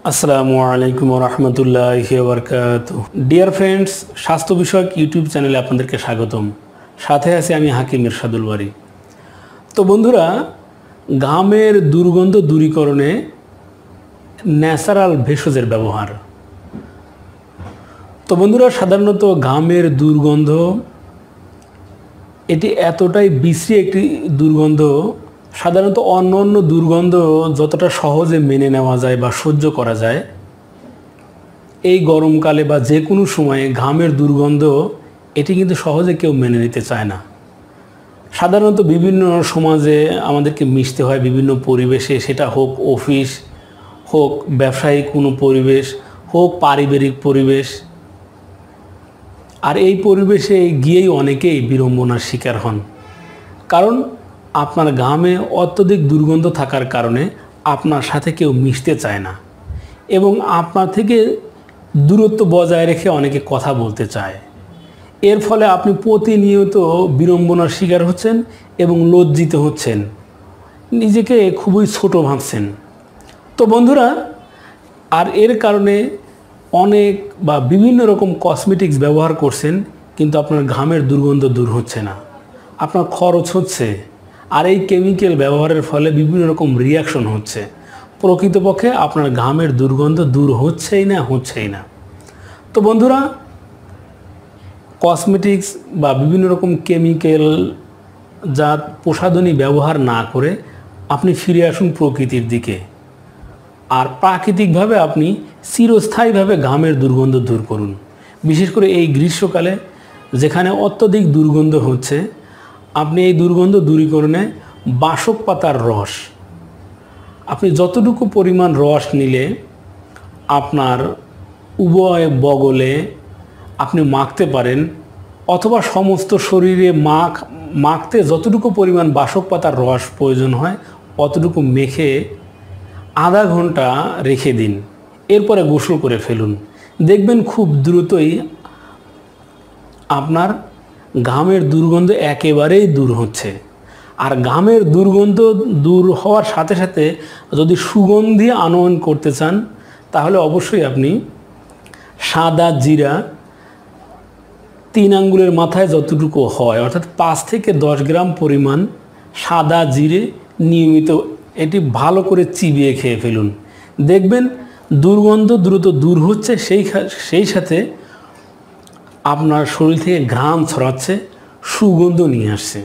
আসসালামু আলাইকুম ওয়া রাহমাতুল্লাহি ওয়া বারাকাতুহু। ডিয়ার ফ্রেন্ডস, স্বাস্থ্য বিষয়ক ইউটিউব চ্যানেলে আপনাদেরকে স্বাগতম। সাথে আছি আমি হাকিম ইরশাদুল বারী। তো বন্ধুরা, ঘামের দুর্গন্ধ দূরীকরণে ন্যাচারাল ভেষজের ব্যবহার। তো বন্ধুরা, সাধারণত ঘামের দুর্গন্ধ এটি এতটাই বিশ্রী একটি দুর্গন্ধ, সাধারণত অন্য দুর্গন্ধ যতটা সহজে মেনে নেওয়া যায় বা সহ্য করা যায়, এই গরমকালে বা যে কোনো সময়ে ঘামের দুর্গন্ধ এটি কিন্তু সহজে কেউ মেনে নিতে চায় না। সাধারণত বিভিন্ন সমাজে আমাদেরকে মিশতে হয়, বিভিন্ন পরিবেশে, সেটা হোক অফিস, হোক ব্যবসায়িক কোনো পরিবেশ, হোক পারিবারিক পরিবেশ। আর এই পরিবেশে গিয়েই অনেকেই বিড়ম্বনার শিকার হন, কারণ আপনার ঘামে অত্যধিক দুর্গন্ধ থাকার কারণে আপনার সাথে কেউ মিশতে চায় না এবং আপনার থেকে দূরত্ব বজায় রেখে অনেকে কথা বলতে চায়। এর ফলে আপনি প্রতিনিয়ত বিড়ম্বনার শিকার হচ্ছেন এবং লজ্জিত হচ্ছেন, নিজেকে খুবই ছোট ভাবছেন। তো বন্ধুরা, আর এর কারণে অনেক বা বিভিন্ন রকম কসমেটিক্স ব্যবহার করছেন, কিন্তু আপনার ঘামের দুর্গন্ধ দূর হচ্ছে না, আপনার খরচ হচ্ছে, আর এই কেমিক্যাল ব্যবহারের ফলে বিভিন্ন রকম রিয়াকশন হচ্ছে। প্রকৃতপক্ষে আপনার ঘামের দুর্গন্ধ দূর হচ্ছেই না। তো বন্ধুরা, কসমেটিক্স বা বিভিন্ন রকম কেমিক্যাল জাত প্রসাধনী ব্যবহার না করে আপনি ফিরে আসুন প্রকৃতির দিকে, আর প্রাকৃতিকভাবে আপনি চিরস্থায়ীভাবে ঘামের দুর্গন্ধ দূর করুন। বিশেষ করে এই গ্রীষ্মকালে যেখানে অত্যধিক দুর্গন্ধ হচ্ছে, আপনি এই দুর্গন্ধ দূরীকরণে বাসক পাতার রস, আপনি যতটুকু পরিমাণ রস নিলে আপনার উভয় বগলে আপনি মাখতে পারেন, অথবা সমস্ত শরীরে মাখতে যতটুকু পরিমাণ বাসক পাতার রস প্রয়োজন হয় অতটুকু মেখে আধা ঘন্টা রেখে দিন। এরপরে গোসল করে ফেলুন। দেখবেন খুব দ্রুতই আপনার ঘামের দুর্গন্ধ একেবারেই দূর হচ্ছে। আর ঘামের দুর্গন্ধ দূর হওয়ার সাথে সাথে যদি সুগন্ধি আনয়ন করতে চান, তাহলে অবশ্যই আপনি সাদা জিরা 3 আঙ্গুলের মাথায় যতটুকু হয়, অর্থাৎ 5 থেকে 10 গ্রাম পরিমাণ সাদা জিরে নিয়মিত এটি ভালো করে চিবিয়ে খেয়ে ফেলুন। দেখবেন দুর্গন্ধ দ্রুত দূর হচ্ছে, সেই সাথে আপনার শরীর থেকে ঘ্রাণ ছড়াচ্ছে, সুগন্ধ নিয়ে আসছে।